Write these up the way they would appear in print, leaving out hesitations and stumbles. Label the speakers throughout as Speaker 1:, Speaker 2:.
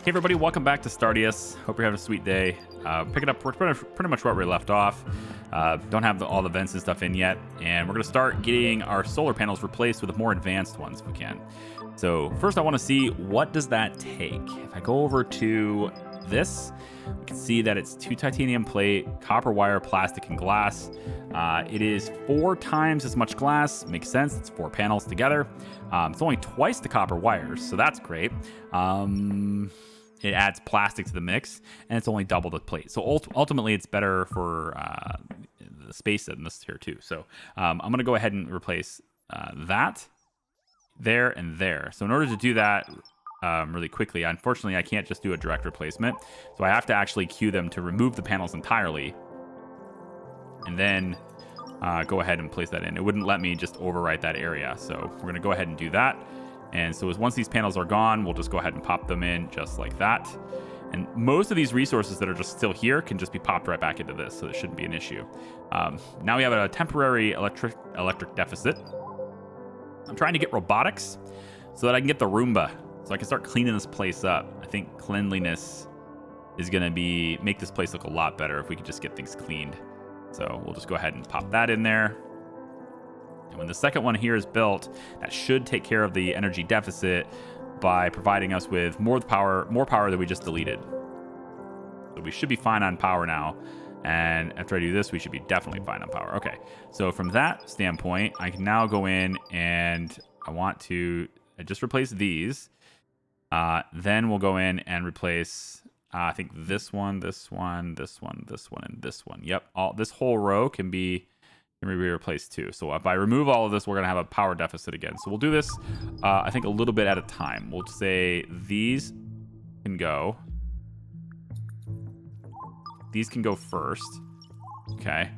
Speaker 1: Hey everybody, welcome back to STARDEUS. Hope you're having a sweet day. Picking up pretty much where we left off. Don't have all the vents and stuff in yet, and we're going to start getting our solar panels replaced with more advanced ones if we can. So first I want to see, what does that take? If I go over to this, we can see that it's 2 titanium plate, copper wire, plastic, and glass. It is 4 times as much glass. Makes sense. It's 4 panels together. It's only twice the copper wires, so that's great. It adds plastic to the mix, and it's only double the plate. So ultimately, it's better for the space in this here too. So I'm going to go ahead and replace that, there, and there. So in order to do that really quickly, unfortunately, I can't just do a direct replacement. So I have to actually queue them to remove the panels entirely, and then go ahead and place that in. It wouldn't let me just overwrite that area. So we're going to go ahead and do that. And so once these panels are gone, we'll just go ahead and pop them in just like that. And most of these resources that are just still here can just be popped right back into this, so it shouldn't be an issue. Now we have a temporary electric deficit. I'm trying to get robotics so that I can get the Roomba, so I can start cleaning this place up. I think cleanliness is going to make this place look a lot better if we could just get things cleaned. So we'll just go ahead and pop that in there. And when the second one here is built, that should take care of the energy deficit by providing us with more power than we just deleted. So we should be fine on power now. And after I do this, we should be definitely fine on power. Okay, so from that standpoint, I can now go in and I just replace these. Then we'll go in and replace, I think this one, this one, this one, this one, and this one. Yep, this whole row can be replaced too. So if I remove all of this, we're going to have a power deficit again. So we'll do this, I think, a little bit at a time. We'll say these can go. These can go first. Okay.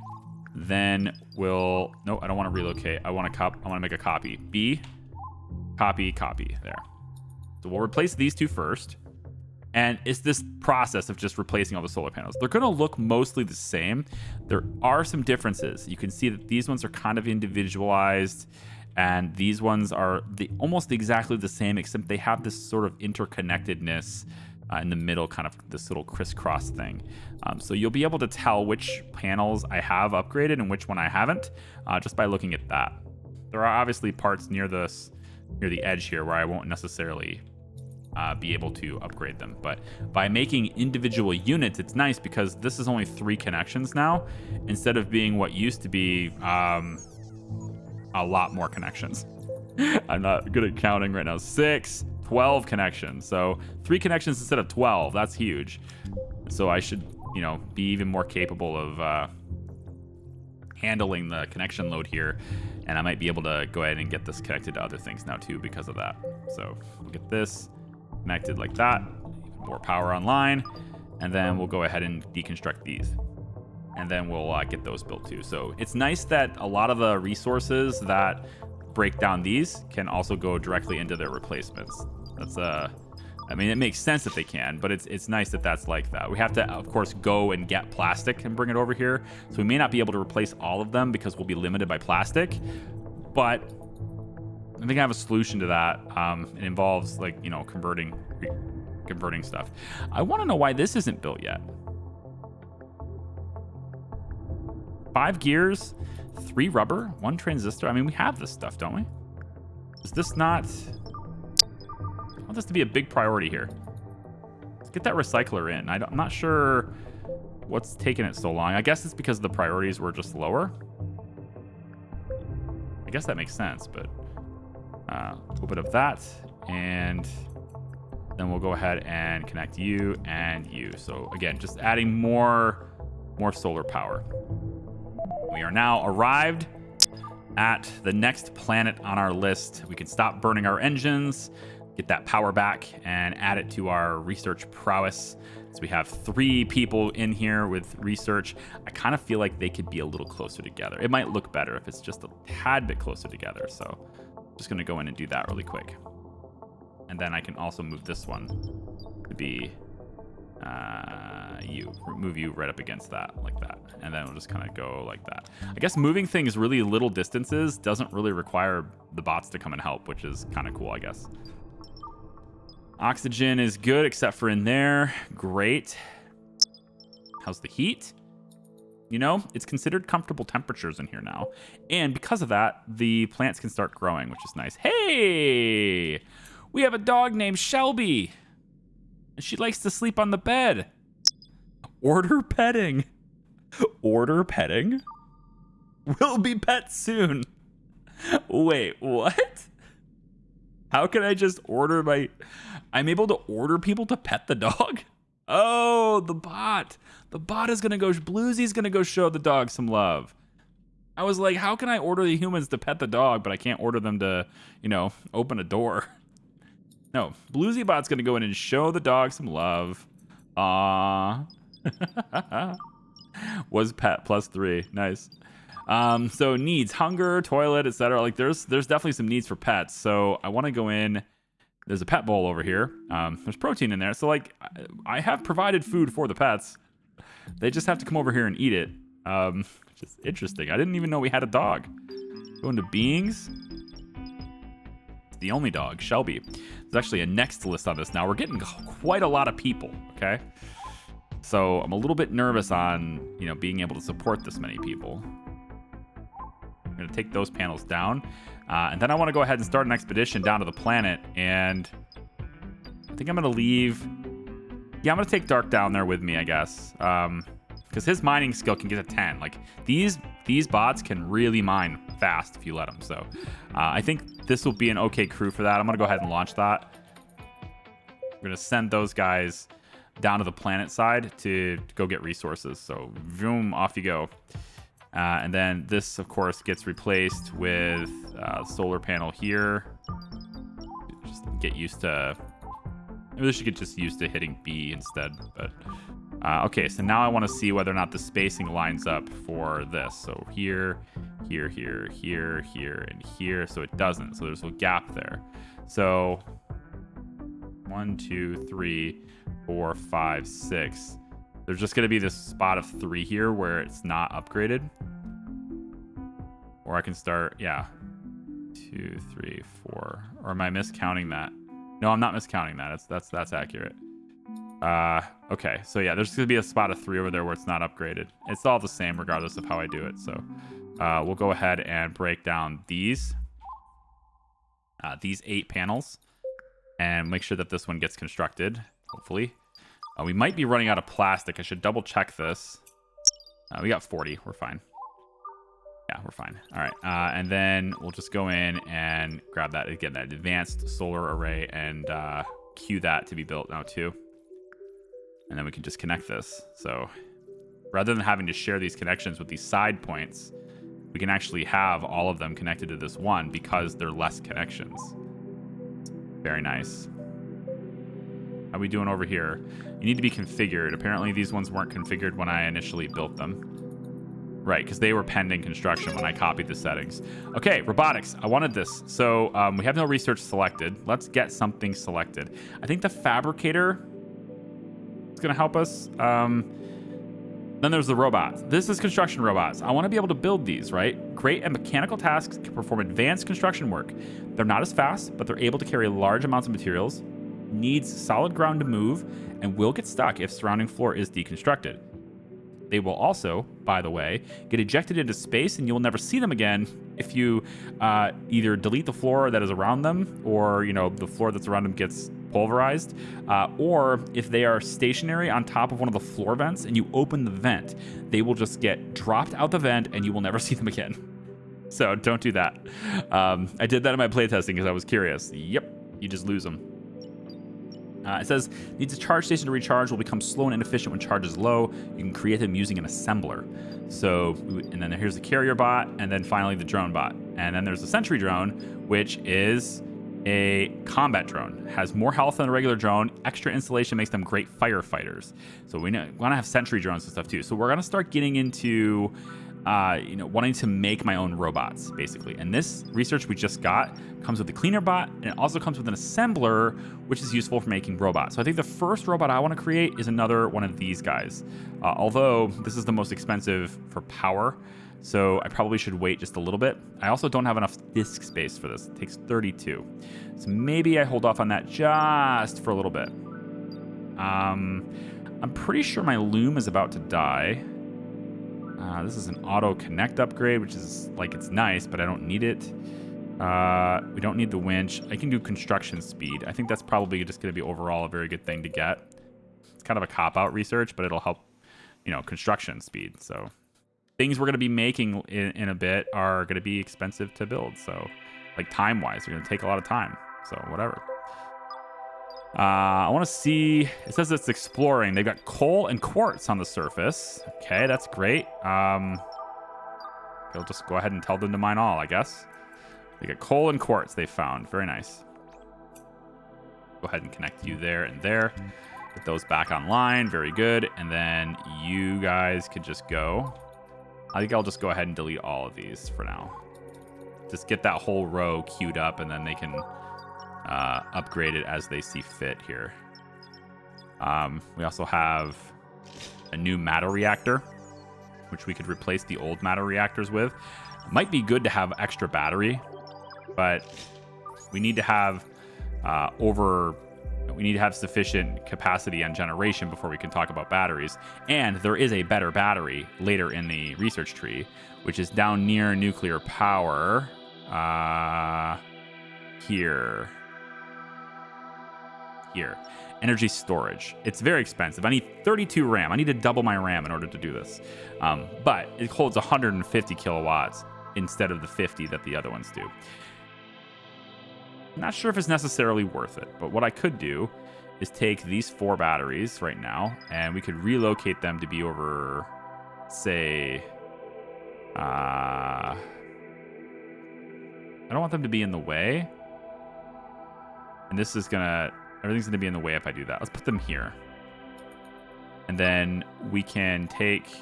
Speaker 1: Then no, I don't want to relocate. I want to make a copy. B, copy, copy. There. So we'll replace these 2 first. And it's this process of just replacing all the solar panels. They're going to look mostly the same. There are some differences. You can see that these ones are kind of individualized, and these ones are almost exactly the same, except they have this sort of interconnectedness in the middle, kind of this little crisscross thing. So you'll be able to tell which panels I have upgraded and which one I haven't, just by looking at that. There are obviously parts near the edge here where I won't necessarily be able to upgrade them, but by making individual units, it's nice because this is only 3 connections now, instead of being what used to be a lot more connections. I'm not good at counting right now. 6, 12 connections. So 3 connections instead of 12. That's huge. So I should, be even more capable of handling the connection load here, and I might be able to go ahead and get this connected to other things now too because of that. So we'll get this connected like that, more power online, and then we'll go ahead and deconstruct these, and then we'll get those built too. So it's nice that a lot of the resources that break down these can also go directly into their replacements. That's it makes sense that they can, but it's nice that that's like that. We have to, of course, go and get plastic and bring it over here, so we may not be able to replace all of them because we'll be limited by plastic, but I think I have a solution to that. It involves converting stuff. I want to know why this isn't built yet. 5 gears, 3 rubber, 1 transistor. I mean, we have this stuff, don't we? Is this not? I want this to be a big priority here. Let's get that recycler in. I'm not sure what's taking it so long. I guess it's because the priorities were just lower. I guess that makes sense, but a little bit of that, and then we'll go ahead and connect you and you. So again, just adding more solar power. We are now arrived at the next planet on our list. We can stop burning our engines, get that power back, and add it to our research prowess. So we have 3 people in here with research. I kind of feel like they could be a little closer together. It might look better if it's just a tad bit closer together. So just going to go in and do that really quick. And then I can also move this one to be move you right up against that, like that. And then we'll just kind of go like that. I guess moving things really little distances doesn't really require the bots to come and help, which is kind of cool, I guess. Oxygen is good except for in there. Great. How's the heat? You know, it's considered comfortable temperatures in here now. And because of that, the plants can start growing, which is nice. Hey! We have a dog named Shelby. She likes to sleep on the bed. Order petting. Order petting? Will be pet soon. Wait, what? How can I just order my... I'm able to order people to pet the dog? Oh, the bot. The bot is going to go... Bluesy's going to go show the dog some love. I was like, how can I order the humans to pet the dog, but I can't order them to, you know, open a door? No, Bluesy bot's going to go in and show the dog some love. Aww. Was pet +3. Nice. So needs hunger, toilet, etc. Like there's definitely some needs for pets. So I want to go in. There's a pet bowl over here. There's protein in there. So like I have provided food for the pets. They just have to come over here and eat it. Which is interesting. I didn't even know we had a dog. Go into beings. The only dog, Shelby. There's actually a next list on this now. We're getting quite a lot of people. Okay. So I'm a little bit nervous on, you know, being able to support this many people. I'm going to take those panels down. And then I want to go ahead and start an expedition down to the planet. And I think I'm going to leave... Yeah, I'm going to take Dark down there with me, I guess. Because his mining skill can get to 10. Like, these bots can really mine fast if you let them. So I think this will be an okay crew for that. I'm going to go ahead and launch that. We're going to send those guys down to the planet side to go get resources. So, boom, off you go. And then this, of course, gets replaced with solar panel here. Just get used to... Maybe this should get just used to hitting B instead. But okay, so now I want to see whether or not the spacing lines up for this. So here, here, here, here, here, and here. So it doesn't. So there's a gap there. So 1, 2, 3, 4, 5, 6. There's just going to be this spot of 3 here where it's not upgraded. Or I can start, yeah, 2, 3, 4. Or am I miscounting that? No, I'm not miscounting that. That's accurate. Okay, so yeah, there's going to be a spot of 3 over there where it's not upgraded. It's all the same regardless of how I do it. So we'll go ahead and break down these 8 panels and make sure that this one gets constructed, hopefully. We might be running out of plastic. I should double check this. We got 40. We're fine. Yeah, we're fine. All right. And then we'll just go in and grab that, again, that advanced solar array and queue that to be built now too. And then we can just connect this. So rather than having to share these connections with these side points, we can actually have all of them connected to this one because they're less connections. Very nice. How are we doing over here? You need to be configured. Apparently these ones weren't configured when I initially built them. Right, because they were pending construction when I copied the settings. Okay, robotics. I wanted this. So we have no research selected. Let's get something selected. I think the fabricator is going to help us. Then there's the robots. This is construction robots. I want to be able to build these, right? Great at mechanical tasks, can perform advanced construction work. They're not as fast, but they're able to carry large amounts of materials, needs solid ground to move, and will get stuck if surrounding floor is deconstructed. They will also, by the way, get ejected into space and you'll never see them again if you either delete the floor that is around them or, you know, the floor that's around them gets pulverized, or if they are stationary on top of one of the floor vents and you open the vent, they will just get dropped out the vent and you will never see them again. So don't do that. I did that in my playtesting because I was curious. Yep, you just lose them. It says, needs a charge station to recharge, will become slow and inefficient when charge is low. You can create them using an assembler. So, and then here's the carrier bot, and then finally the drone bot. And then there's the sentry drone, which is a combat drone. Has more health than a regular drone. Extra installation makes them great firefighters. So we want to have sentry drones and stuff too. So we're going to start getting into... wanting to make my own robots, basically. And this research we just got comes with the cleaner bot, and it also comes with an assembler, which is useful for making robots. So I think the first robot I want to create is another one of these guys. Although this is the most expensive for power, So I probably should wait just a little bit. I also don't have enough disk space for this. It takes 32. So maybe I hold off on that just for a little bit. I'm pretty sure my loom is about to die. This is an auto connect upgrade, which is like, it's nice, but I don't need it. We don't need the winch. I can do construction speed. I think that's probably just going to be overall a very good thing to get. It's kind of a cop-out research, but it'll help, you know, construction speed. So things we're going to be making in a bit are going to be expensive to build. So like time-wise, they're going to take a lot of time. So whatever. I want to see, it says it's exploring. They've got coal and quartz on the surface. Okay, that's great. I'll just go ahead and tell them to mine all, I guess. They got coal and quartz they found. Very nice. Go ahead and connect you there and there. Get those back online. Very good. And then you guys could just go. I think I'll just go ahead and delete all of these for now. Just get that whole row queued up, and then they can upgrade it as they see fit here. We also have a new matter reactor, which we could replace the old matter reactors with. Might be good to have extra battery, but we need to have sufficient capacity and generation before we can talk about batteries. And there is a better battery later in the research tree, which is down near nuclear power. Here. Energy storage. It's very expensive. I need 32 RAM. I need to double my RAM in order to do this. But it holds 150 kilowatts instead of the 50 that the other ones do. I'm not sure if it's necessarily worth it, but what I could do is take these 4 batteries right now, and we could relocate them to be over, say, I don't want them to be in the way. And this is everything's gonna be in the way if I do that. Let's put them here. And then we can take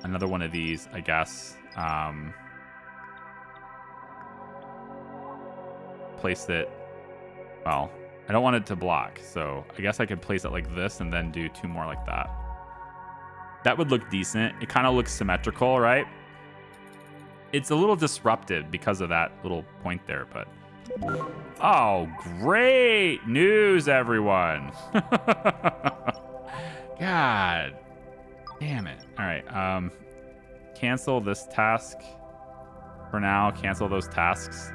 Speaker 1: another one of these, I guess. Place it, well, I don't want it to block, so I guess I could place it like this and then do 2 more like that. That would look decent. It kind of looks symmetrical, right? It's a little disruptive because of that little point there, but oh, great news, everyone. God damn it. All right, cancel this task for now. Cancel those tasks.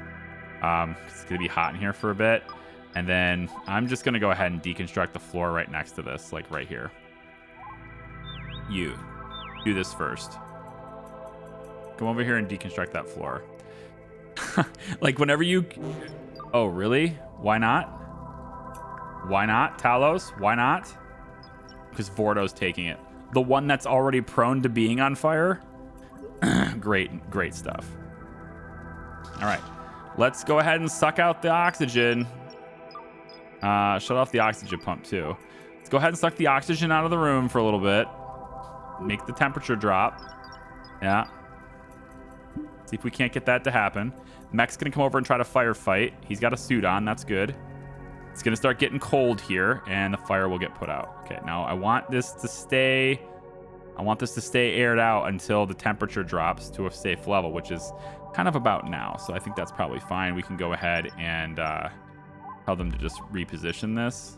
Speaker 1: It's gonna be hot in here for a bit, and then I'm just gonna go ahead and deconstruct the floor right next to this, like right here. You do this first. Come over here and deconstruct that floor. Like whenever you, oh really? Why not? Why not, Talos? Why not? Because Vordo's taking it. The one that's already prone to being on fire. Great stuff. All right. Let's go ahead and suck out the oxygen. Shut off the oxygen pump too. Let's go ahead and suck the oxygen out of the room for a little bit. Make the temperature drop. Yeah. See if we can't get that to happen. Mech's gonna come over and try to firefight. He's got a suit on. That's good. It's gonna start getting cold here, and the fire will get put out. Okay, now I want this to stay aired out until the temperature drops to a safe level, which is kind of about now. So I think that's probably fine. We can go ahead and tell them to just reposition this.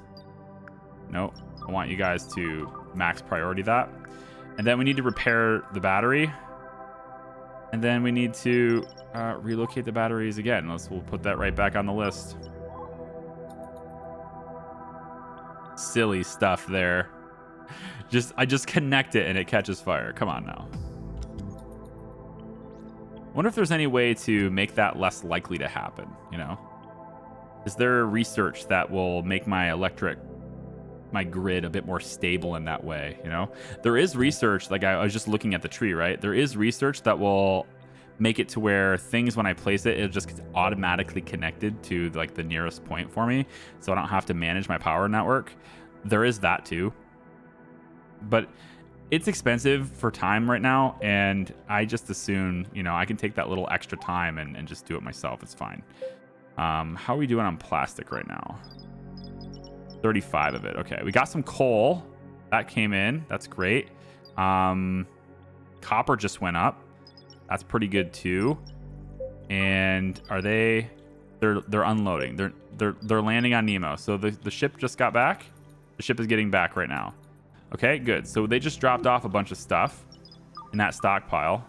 Speaker 1: Nope. I want you guys to max priority that. And then we need to repair the battery. And then we need to relocate the batteries again. We'll put that right back on the list. Silly stuff there. I just connect it and it catches fire. Come on now. I wonder if there's any way to make that less likely to happen, you know? Is there research that will make my grid a bit more stable in that way, you know? There is research, like I was just looking at the tree, right? There is research that will make it to where things, when I place it, it just gets automatically connected to like the nearest point for me, so I don't have to manage my power network. There is that too. But it's expensive for time right now, and I just assume, you know, I can take that little extra time and just do it myself. It's fine. How are we doing on plastic right now? 35 of it. Okay, we got some coal. That came in. That's great. Copper just went up. That's pretty good too. And are they? They're unloading. They're landing on Nemo. So the ship just got back. The ship is getting back right now. Okay, good. So they just dropped off a bunch of stuff in that stockpile.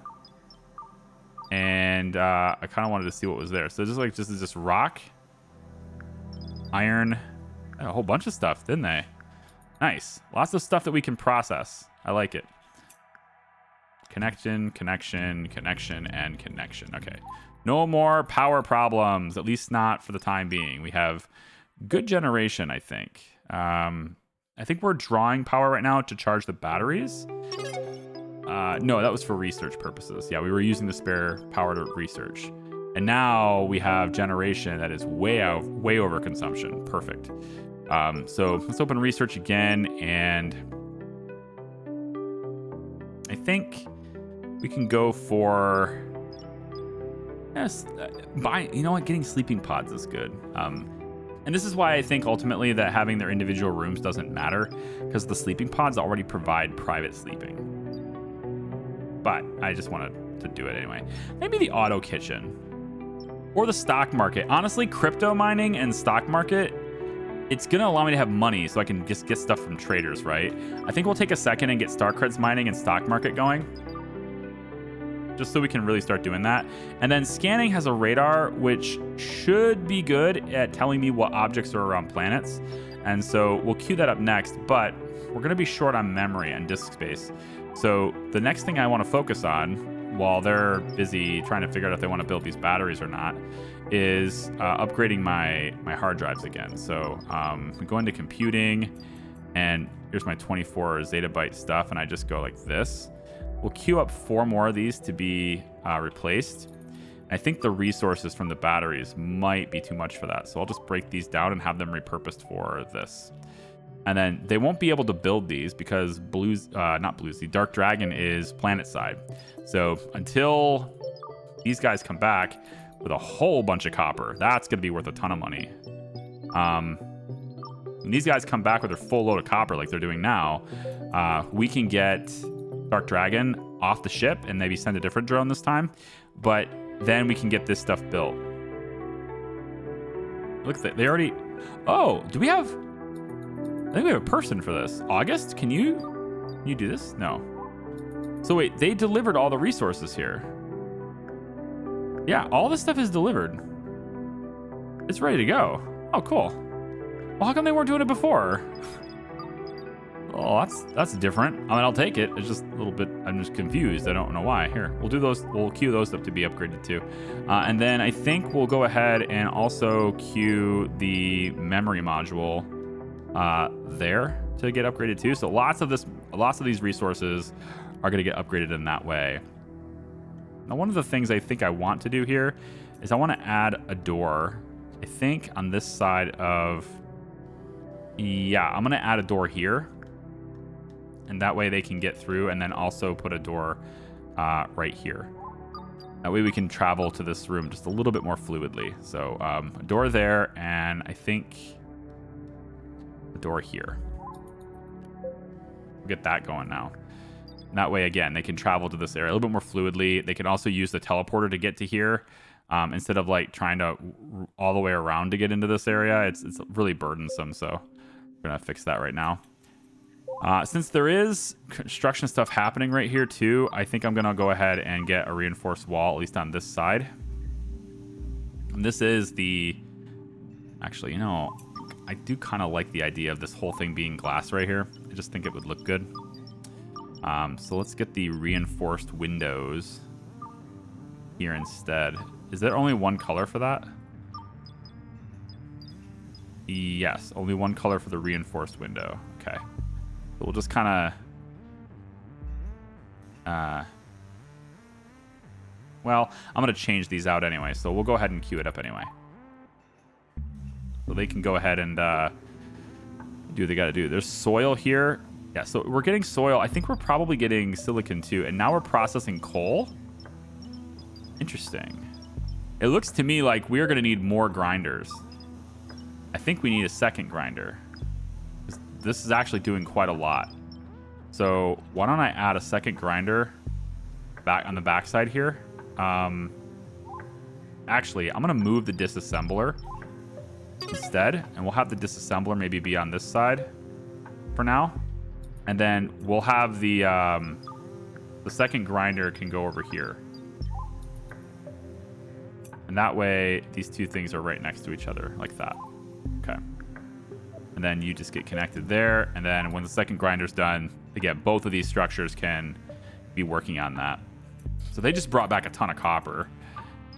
Speaker 1: And I kind of wanted to see what was there. So just rock, iron, a whole bunch of stuff, didn't they? Nice. Lots of stuff that we can process. I like it. Connection, connection, connection, and connection. Okay. No more power problems, at least not for the time being. We have good generation, I think. I think we're drawing power right now to charge the batteries. No, that was for research purposes. Yeah, we were using the spare power to research. And now we have generation that is way over consumption. Perfect. So let's open research again. And I think we can go for... Yes, you know what? Getting sleeping pods is good. And this is why I think ultimately that having their individual rooms doesn't matter, because the sleeping pods already provide private sleeping. But I just wanted to do it anyway. Maybe the auto kitchen or the stock market. Honestly, crypto mining and stock market, it's going to allow me to have money so I can just get stuff from traders, right? I think we'll take a second and get star creds mining and stock market going, just so we can really start doing that. And then scanning has a radar, which should be good at telling me what objects are around planets. And so we'll queue that up next, but we're going to be short on memory and disk space. So the next thing I want to focus on while they're busy trying to figure out if they want to build these batteries or not is upgrading my hard drives again. So we go into computing, and here's my 24 zettabyte stuff, and I just go like this. We'll queue up 4 more of these to be replaced. I think the resources from the batteries might be too much for that. So I'll just break these down and have them repurposed for this. And then they won't be able to build these because the Dark Dragon is planet side. So until these guys come back with a whole bunch of copper, that's going to be worth a ton of money. When these guys come back with their full load of copper like they're doing now, we can get Dark Dragon off the ship and maybe send a different drone this time. But then we can get this stuff built. Look at that. They already... Oh, do we have... I think we have a person for this. August, can you do this? No. So wait, they delivered all the resources here. Yeah, all this stuff is delivered. It's ready to go. Oh, cool. Well, how come they weren't doing it before? Oh, that's different. I mean, I'll take it. It's just a little bit, I'm just confused. I don't know why. Here, we'll do those. We'll queue those up to be upgraded too. And then I think we'll go ahead and also queue the memory module there to get upgraded too. So lots of these resources are going to get upgraded in that way. Now, one of the things I think I want to do here is I want to add a door. I think on this side of, yeah, I'm going to add a door here. And that way they can get through, and then also put a door right here. That way we can travel to this room just a little bit more fluidly. So a door there, and I think a door here. We'll get that going now. And that way, again, they can travel to this area a little bit more fluidly. They can also use the teleporter to get to here. Instead of like trying to all the way around to get into this area. It's really burdensome, so we're going to fix that right now. Since there is construction stuff happening right here too, I think I'm going to go ahead and get a reinforced wall, at least on this side. And this is the... Actually, you know, I do kind of like the idea of this whole thing being glass right here. I just think it would look good. So let's get the reinforced windows here instead. Is there only one color for that? Yes, only one color for the reinforced window. Okay. So we'll just kind of... well, I'm going to change these out anyway, so we'll go ahead and queue it up anyway. So they can go ahead and do what they got to do. There's soil here. Yeah, so we're getting soil. I think we're probably getting silicon too. And now we're processing coal. Interesting. It looks to me like we're going to need more grinders. I think we need a second grinder. This is actually doing quite a lot. So why don't I add a second grinder back on the backside here? Actually, I'm going to move the disassembler instead, and we'll have the disassembler maybe be on this side for now. And then we'll have the second grinder can go over here. And that way, these two things are right next to each other, like that. Okay. And then you just get connected there. And then when the second grinder's done, again, both of these structures can be working on that. So they just brought back a ton of copper.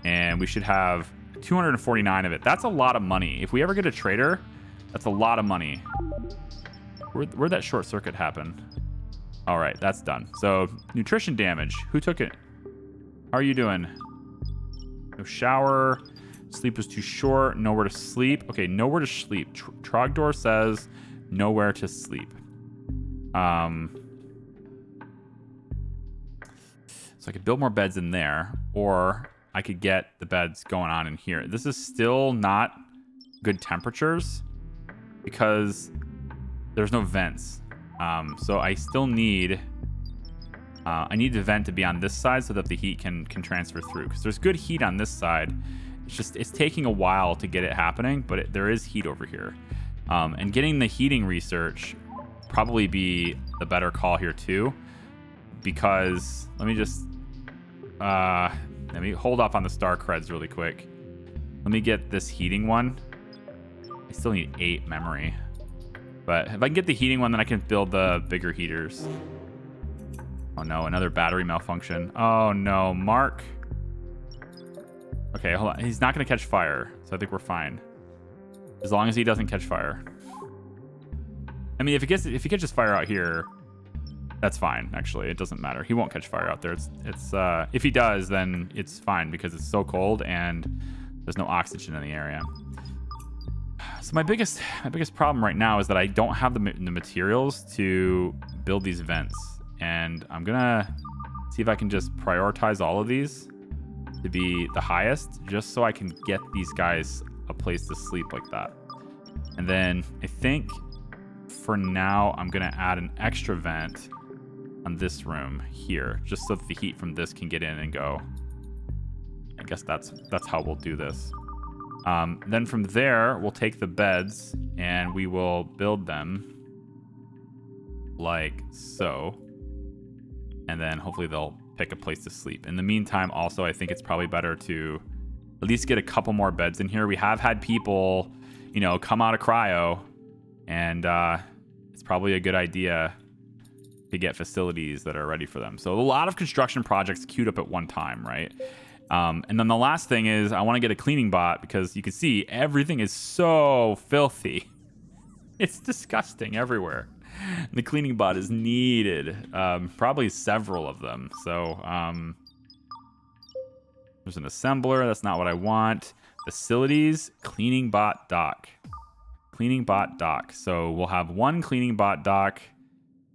Speaker 1: And we should have 249 of it. That's a lot of money. If we ever get a trader, that's a lot of money. Where'd that short circuit happen? All right, that's done. So nutrition damage. Who took it? How are you doing? No shower. Sleep was too short. Nowhere to sleep. Okay, nowhere to sleep. Trogdor says nowhere to sleep. So I could build more beds in there, or I could get the beds going on in here. This is still not good temperatures because there's no vents. So I still need I need the vent to be on this side so that the heat can transfer through, because there's good heat on this side. It's taking a while to get it happening, but there is heat over here. And getting the heating research probably be the better call here too, because let me hold off on the star creds really quick. Let me get this heating one. I still need 8 memory. But if I can get the heating one, then I can build the bigger heaters. Oh no, another battery malfunction. Oh no, Mark. Okay, hold on. He's not going to catch fire, so I think we're fine. As long as he doesn't catch fire. I mean, if he catches fire out here, that's fine, actually. It doesn't matter. He won't catch fire out there. If he does, then it's fine because it's so cold and there's no oxygen in the area. So my biggest problem right now is that I don't have the materials to build these vents. And I'm going to see if I can just prioritize all of these to be the highest, just so I can get these guys a place to sleep like that. And then I think for now, I'm going to add an extra vent on this room here, just so that the heat from this can get in and go. I guess that's how we'll do this. Then from there, we'll take the beds and we will build them like so. And then hopefully they'll pick a place to sleep. In the meantime, also, I think it's probably better to at least get a couple more beds in here. We have had people, come out of cryo, and it's probably a good idea to get facilities that are ready for them. So a lot of construction projects queued up at one time, right? And then the last thing is I want to get a cleaning bot, because you can see everything is so filthy. It's disgusting everywhere. The cleaning bot is needed. Probably several of them. So there's an assembler. That's not what I want. Facilities, cleaning bot dock. Cleaning bot dock. So we'll have one cleaning bot dock,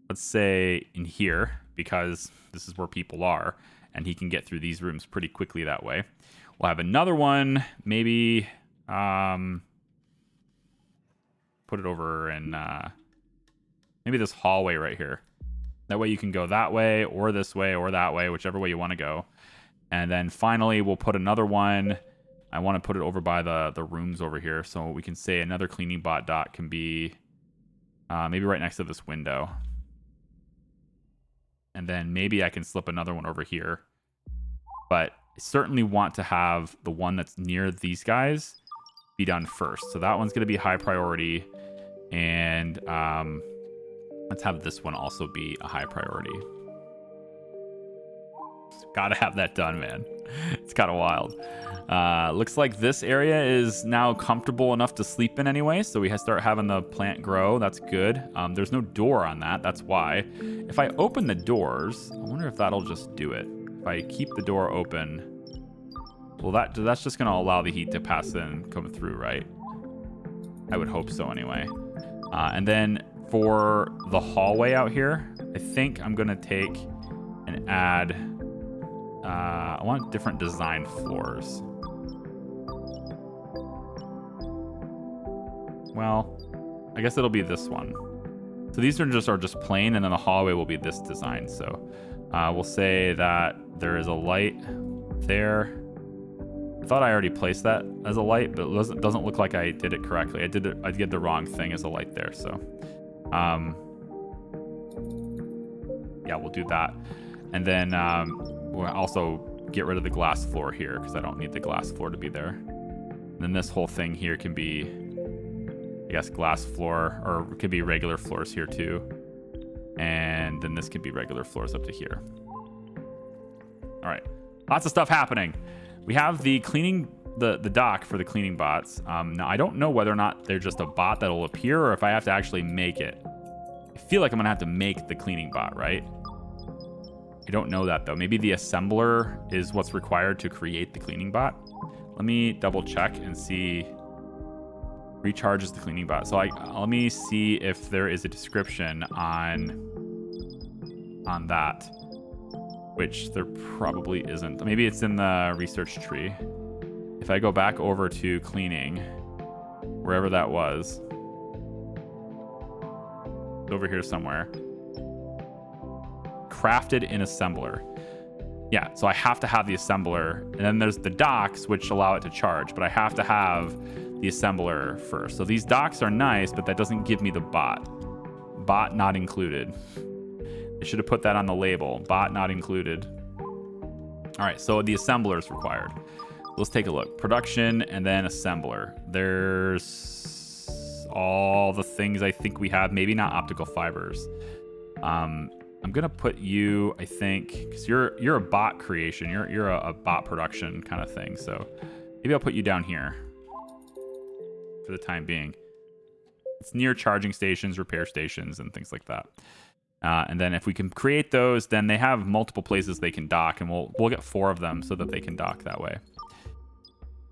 Speaker 1: let's say in here, because this is where people are. And he can get through these rooms pretty quickly that way. We'll have another one, maybe put it over in maybe this hallway right here. That way you can go that way or this way or that way, whichever way you want to go. And then finally, we'll put another one. I want to put it over by the rooms over here, so we can say another cleaning bot dot can be maybe right next to this window. And then maybe I can slip another one over here. But I certainly want to have the one that's near these guys be done first. So that one's going to be high priority. And let's have this one also be a high priority. Gotta have that done, man. It's kind of wild. Looks like this area is now comfortable enough to sleep in anyway, so we start having the plant grow. That's good. There's no door on that. That's why. If I open the doors, I wonder if that'll just do it. If I keep the door open, well, that's just going to allow the heat to pass in and come through, right? I would hope so anyway. And then for the hallway out here, I think I'm going to take and add... I want different design floors. Well, I guess it'll be this one. So these are just plain, and then the hallway will be this design. So we'll say that there is a light there. I thought I already placed that as a light, but it doesn't look like I did it correctly. I did the wrong thing as a light there. So, yeah, we'll do that. And then we'll also get rid of the glass floor here because I don't need the glass floor to be there. And then this whole thing here can be, I guess, glass floor, or it could be regular floors here too. And then this could be regular floors up to here. All right, lots of stuff happening. We have the cleaning, the dock for the cleaning bots. Now, I don't know whether or not they're just a bot that'll appear or if I have to actually make it. I feel like I'm gonna have to make the cleaning bot, right? I don't know that though. Maybe the assembler is what's required to create the cleaning bot. Let me double check and see. Recharges the cleaning bot. So let me see if there is a description on that, which there probably isn't. Maybe it's in the research tree. If I go back over to cleaning, wherever that was, over here somewhere, crafted in assembler. Yeah, so I have to have the assembler, and then there's the docks which allow it to charge, but I have to have the assembler first. So these docks are nice, but that doesn't give me the bot. Bot not included. I should have put that on the label. Bot not included. All right, so the assembler is required. Let's take a look. Production and then assembler. There's all the things I think we have. Maybe not optical fibers. I'm gonna put you, I think, because you're a bot creation. You're a bot production kind of thing. So maybe I'll put you down here for the time being. It's near charging stations, repair stations, and things like that. And then if we can create those, then they have multiple places they can dock, and we'll get 4 of them so that they can dock that way.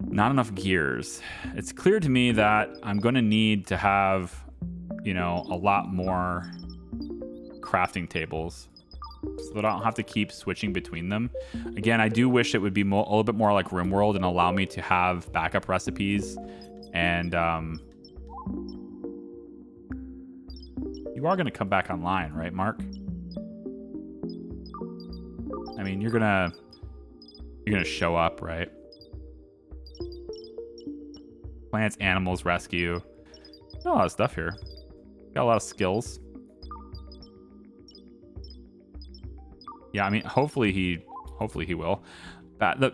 Speaker 1: Not enough gears. It's clear to me that I'm going to need to have, you know, a lot more crafting tables so that I don't have to keep switching between them. Again, I do wish it would be a little bit more like Rimworld and allow me to have backup recipes. And you are going to come back online, right, Mark? I mean, you're gonna show up, right? Plants, animals, rescue. Got a lot of stuff here. Got a lot of skills. Yeah, I mean, hopefully he will.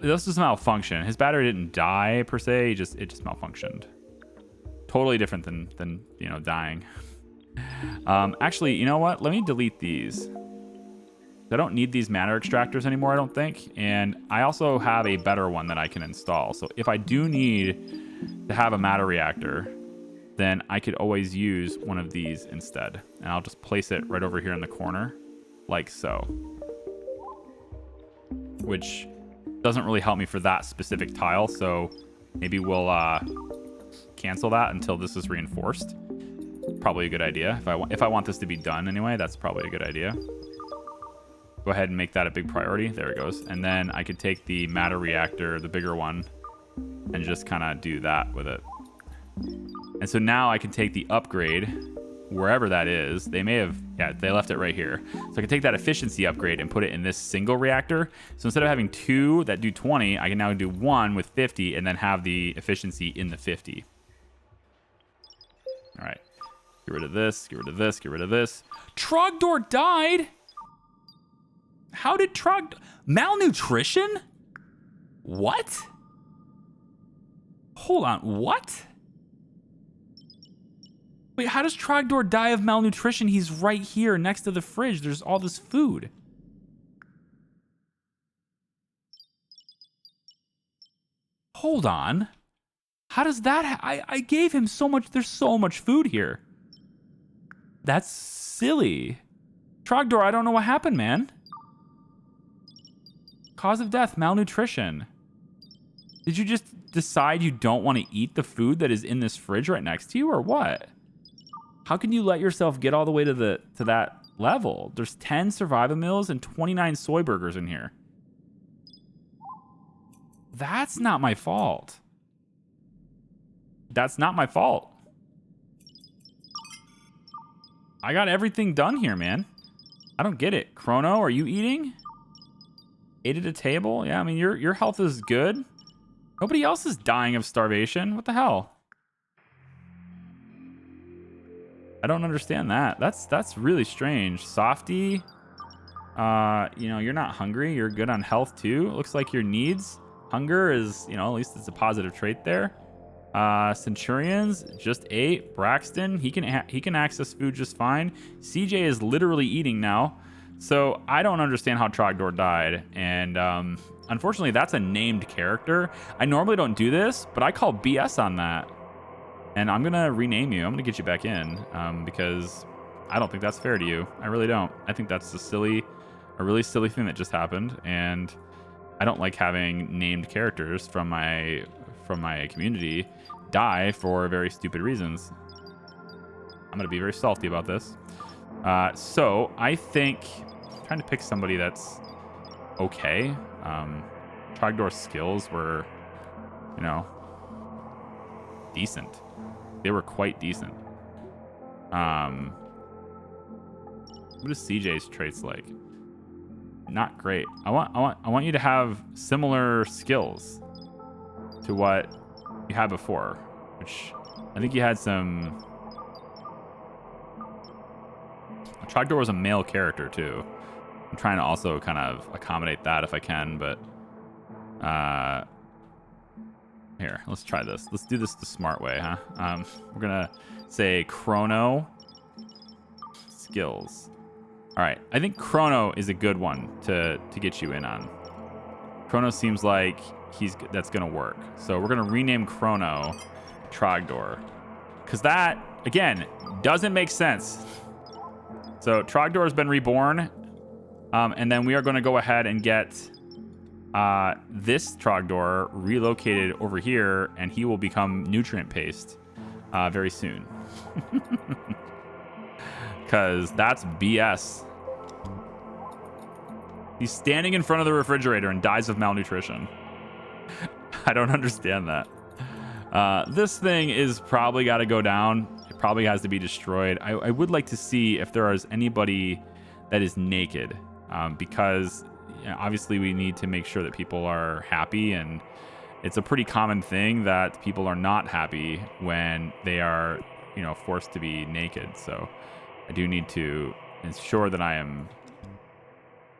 Speaker 1: This is malfunction. His battery didn't die per se. It just malfunctioned. Totally different than you know, dying. Actually, you know what? Let me delete these. I don't need these matter extractors anymore, I don't think. And I also have a better one that I can install. So if I do need to have a matter reactor, then I could always use one of these instead. And I'll just place it right over here in the corner, like so. Which doesn't really help me for that specific tile, so maybe we'll cancel that until this is reinforced. Probably a good idea. If I want this to be done anyway, that's probably a good idea. Go ahead and make that a big priority. There it goes. And then I could take the matter reactor, the bigger one, and just kind of do that with it. And so now I can take the upgrade, wherever that is. They may have, yeah, they left it right here. So I can take that efficiency upgrade and put it in this single reactor. So instead of having 2 that do 20, I can now do 1 with 50 and then have the efficiency in the 50. All right. Get rid of this, get rid of this, get rid of this. Trogdor died? How did malnutrition? What? Hold on, what? Wait, how does Trogdor die of malnutrition? He's right here next to the fridge. There's all this food. Hold on. How does that I gave him so much. There's so much food here. That's silly. Trogdor, I don't know what happened, man. Cause of death, malnutrition. Did you just decide you don't want to eat the food that is in this fridge right next to you, or what? How can you let yourself get all the way to that level? There's 10 Survival Meals and 29 soy burgers in here. That's not my fault. That's not my fault. I got everything done here, man. I don't get it. Chrono, are you eating? Ate at a table? Yeah, I mean, your health is good. Nobody else is dying of starvation. What the hell? I don't understand that. That's really strange. Softy, you know, you're not hungry. You're good on health too. It looks like your needs. Hunger is, you know, at least it's a positive trait there. Centurions just ate. Braxton, he can access food just fine. CJ is literally eating now. So I don't understand how Trogdor died, and unfortunately that's a named character. I normally don't do this, but I call BS on that, and I'm gonna rename you. I'm gonna get you back in because I don't think that's fair to you. I really don't. I think that's a really silly thing that just happened, and I don't like having named characters from my community die for very stupid reasons. I'm gonna be very salty about this. So I think I'm trying to pick somebody that's okay. Trogdor's skills were, you know, decent. They were quite decent. What is CJ's traits like? Not great. I want you to have similar skills to what you had before, which I think you had some. Trogdor was a male character too. I'm trying to also kind of accommodate that if I can, but here, let's try this. Let's do this the smart way, huh? We're gonna say Chrono skills. All right, I think Chrono is a good one to get you in on. Chrono seems like that's gonna work. So we're gonna rename Chrono Trogdor, because that again doesn't make sense. So Trogdor has been reborn, and then we are going to go ahead and get this Trogdor relocated over here, and he will become nutrient paste very soon. Because that's BS. He's standing in front of the refrigerator and dies of malnutrition. I don't understand that. This thing is probably got to go down. It probably has to be destroyed. I would like to see if there is anybody that is naked, because you know, obviously we need to make sure that people are happy, and it's a pretty common thing that people are not happy when they are, you know, forced to be naked. So I do need to ensure that I am,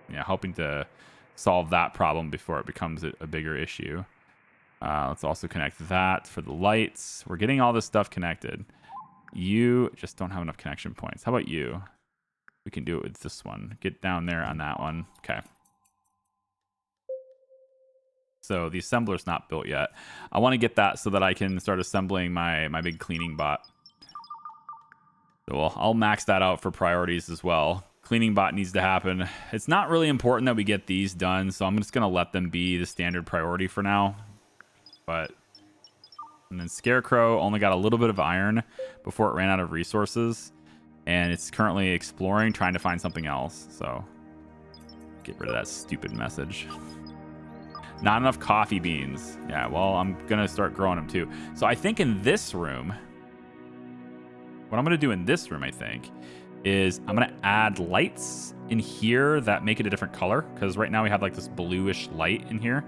Speaker 1: you know, helping to solve that problem before it becomes a bigger issue. Let's also connect that for the lights. We're getting all this stuff connected. You just don't have enough connection points. How about you? We can do it with this one. Get down there on that one. Okay. So the assembler's not built yet. I want to get that so that I can start assembling my big cleaning bot. So I'll max that out for priorities as well. Cleaning bot needs to happen. It's not really important that we get these done, so I'm just going to let them be the standard priority for now. And then Scarecrow only got a little bit of iron before it ran out of resources, and it's currently exploring, trying to find something else. So get rid of that stupid message. Not enough coffee beans. Yeah, well, I'm gonna start growing them too. So I think in this room, what I'm gonna do in this room, I think, is I'm gonna add lights in here that make it a different color, because right now we have like this bluish light in here.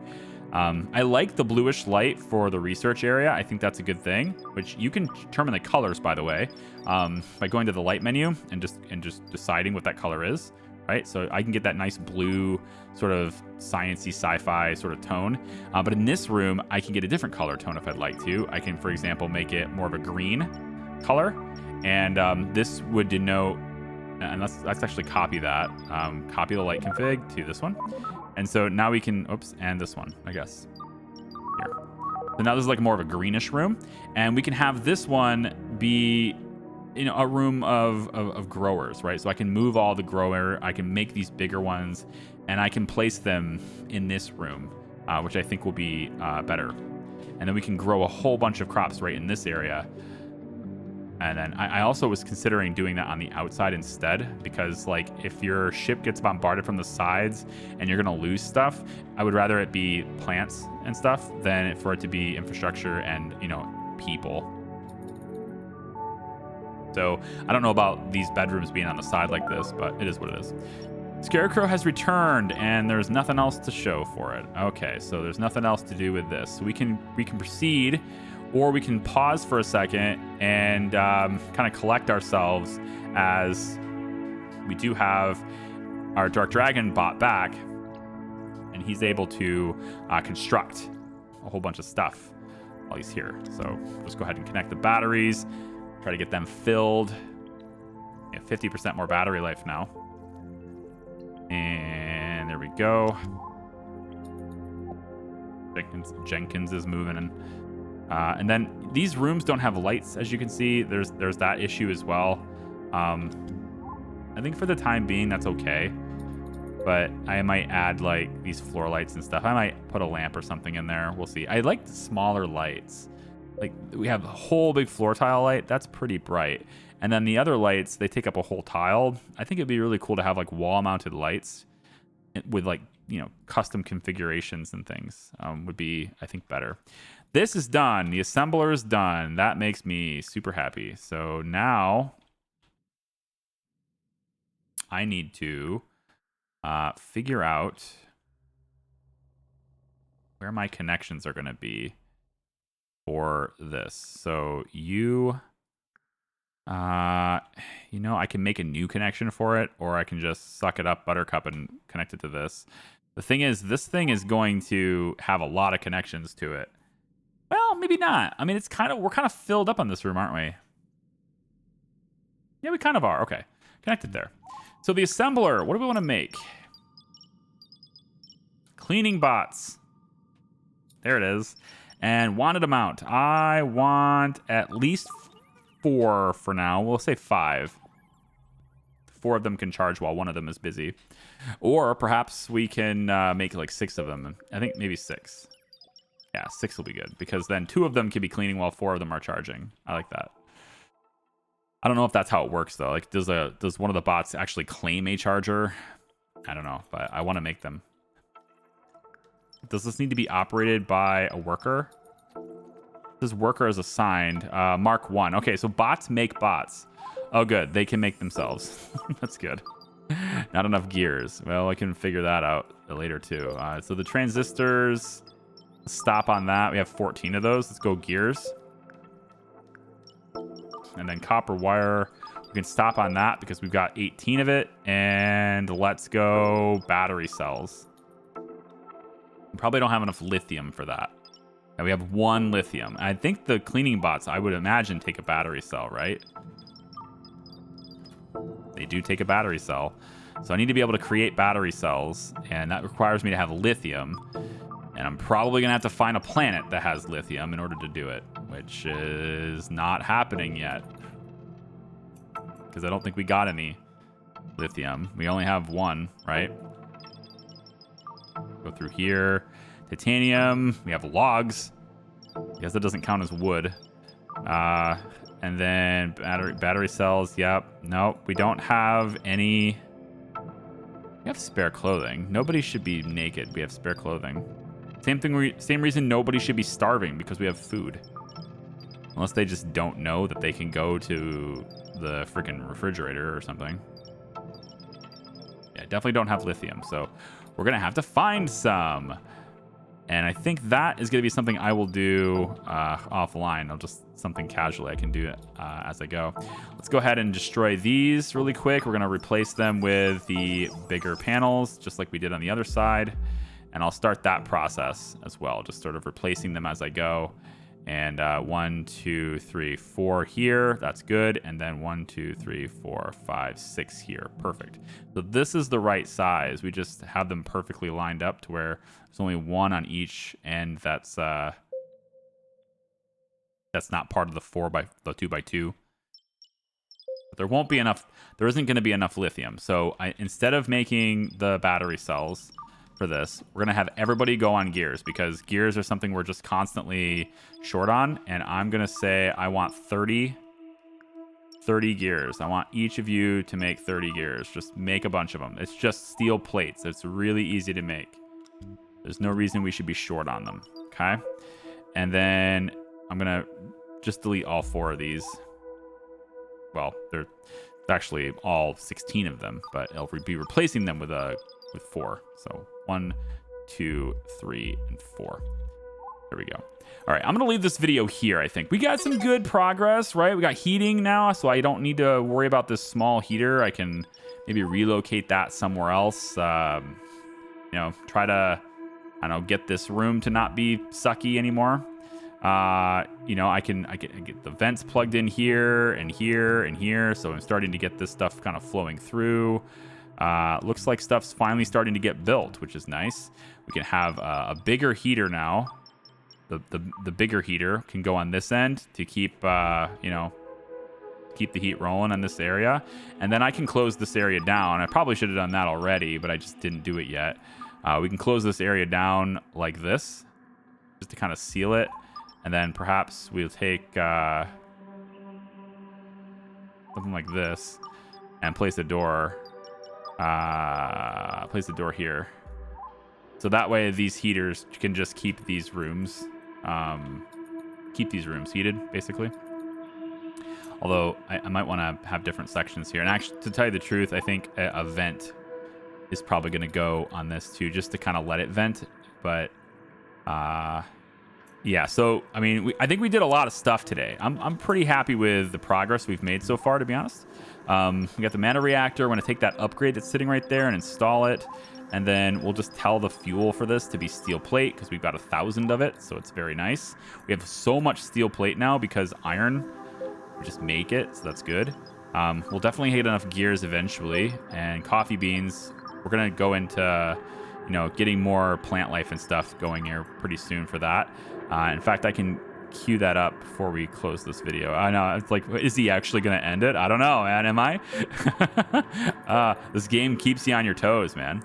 Speaker 1: I like the bluish light for the research area. I think that's a good thing, which you can determine the colors, by the way, by going to the light menu and just deciding what that color is, right? So I can get that nice blue sort of sciencey sci-fi sort of tone. But in this room, I can get a different color tone if I'd like to. I can, for example, make it more of a green color. And this would denote, and let's actually copy that. Copy the light config to this one. And so now we can, oops, and this one, I guess. Here. So now this is like more of a greenish room. And we can have this one be, you know, a room of growers, right? So I can move all the grower, I can make these bigger ones, and I can place them in this room, which I think will be better. And then we can grow a whole bunch of crops right in this area. And then I also was considering doing that on the outside instead, because like if your ship gets bombarded from the sides and you're going to lose stuff, I would rather it be plants and stuff than for it to be infrastructure and, you know, people. So I don't know about these bedrooms being on the side like this, but it is what it is. Scarecrow has returned, and there's nothing else to show for it. Okay, so there's nothing else to do with this. So we can proceed, or we can pause for a second and kind of collect ourselves, as we do have our Dark Dragon bot back, and he's able to construct a whole bunch of stuff while he's here. So just go ahead and connect the batteries, try to get them filled. We have 50% more battery life now. And there we go. Jenkins is moving. And then these rooms don't have lights, as you can see. There's that issue as well. I think for the time being, that's okay. But I might add like these floor lights and stuff. I might put a lamp or something in there. We'll see. I like the smaller lights. Like we have a whole big floor tile light. That's pretty bright. And then the other lights, they take up a whole tile. I think it'd be really cool to have like wall-mounted lights with like, you know, custom configurations and things. Would be, I think, better. This is done. The assembler is done. That makes me super happy. So now I need to figure out where my connections are going to be for this. So you know, I can make a new connection for it, or I can just suck it up, Buttercup, and connect it to this. The thing is, this thing is going to have a lot of connections to it. Well, maybe not. I mean, we're kind of filled up on this room, aren't we? Yeah, we kind of are. Okay, connected there. So the assembler, what do we want to make? Cleaning bots. There it is. And wanted amount. I want at least 4 for now. We'll say 5. 4 of them can charge while one of them is busy. Or perhaps we can make like 6 of them. I think maybe 6. Yeah, 6 will be good, because then 2 of them can be cleaning while 4 of them are charging. I like that. I don't know if that's how it works though. Like, does one of the bots actually claim a charger? I don't know, but I want to make them. Does this need to be operated by a worker? This worker is assigned. Mark 1. Okay, so bots make bots. Oh, good. They can make themselves. That's good. Not enough gears. Well, I can figure that out later too. So the transistors, stop on that. We have 14 of those. Let's go gears. And then copper wire. We can stop on that because we've got 18 of it. And let's go battery cells. We probably don't have enough lithium for that. And we have 1 lithium. I think the cleaning bots, I would imagine, take a battery cell, right? They do take a battery cell. So I need to be able to create battery cells, and that requires me to have lithium. And I'm probably going to have to find a planet that has lithium in order to do it, which is not happening yet. Because I don't think we got any lithium. We only have 1, right? Go through here. Titanium. We have logs. I guess that doesn't count as wood. And then battery cells. Yep. Nope. We don't have any. We have spare clothing. Nobody should be naked. We have spare clothing. Same reason nobody should be starving, because we have food. Unless they just don't know that they can go to the freaking refrigerator or something. Yeah, definitely don't have lithium. So we're going to have to find some. And I think that is going to be something I will do offline. I'll just something casually I can do as I go. Let's go ahead and destroy these really quick. We're going to replace them with the bigger panels, just like we did on the other side. And I'll start that process as well, just sort of replacing them as I go. And 1, 2, 3, 4 here. That's good. And then 1, 2, 3, 4, 5, 6 here. Perfect. So this is the right size. We just have them perfectly lined up to where there's only 1 on each end. That's not part of the 2x2. But there won't be enough. There isn't going to be enough lithium. So instead of making the battery cells for this, we're going to have everybody go on gears, because gears are something we're just constantly short on. And I'm going to say I want 30 gears. I want each of you to make 30 gears. Just make a bunch of them. It's just steel plates. It's really easy to make. There's no reason we should be short on them. Okay. And then I'm going to just delete all 4 of these. Well, they're Actually, all 16 of them, but it'll be replacing them with 4. So 1, 2, 3, and 4. There we go. All right, I'm going to leave this video here, I think. We got some good progress, right? We got heating now, so I don't need to worry about this small heater. I can maybe relocate that somewhere else. You know, try to, I don't know, get this room to not be sucky anymore. You know, I get the vents plugged in here and here and here, so I'm starting to get this stuff kind of flowing through. Looks like stuff's finally starting to get built, which is nice. We can have a bigger heater now. The bigger heater can go on this end to keep you know, keep the heat rolling on this area, and then I can close this area down. I probably should have done that already, but I just didn't do it yet. We can close this area down like this, just to kind of seal it, and then perhaps we'll take something like this and place a door. Place the door here, so that way these heaters can just keep these rooms heated, basically. Although I might want to have different sections here, and actually, to tell you the truth, I think a vent is probably going to go on this too, just to kind of let it vent. But yeah, so I mean, I think we did a lot of stuff today. I'm pretty happy with the progress we've made so far, to be honest. We got the mana reactor. We're going to take that upgrade that's sitting right there and install it. And then we'll just tell the fuel for this to be steel plate, because we've got 1,000 of it, so it's very nice. We have so much steel plate now because iron, we just make it, so that's good. We'll definitely hit enough gears eventually. And coffee beans, we're going to go into, you know, getting more plant life and stuff going here pretty soon for that. In fact, I can cue that up before we close this video. I know, it's like, is he actually going to end it? I don't know, man. Am I? This game keeps you on your toes, man.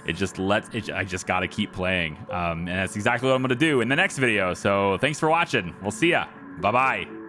Speaker 1: It just I just got to keep playing. And that's exactly what I'm going to do in the next video. So thanks for watching. We'll see ya. Bye-bye.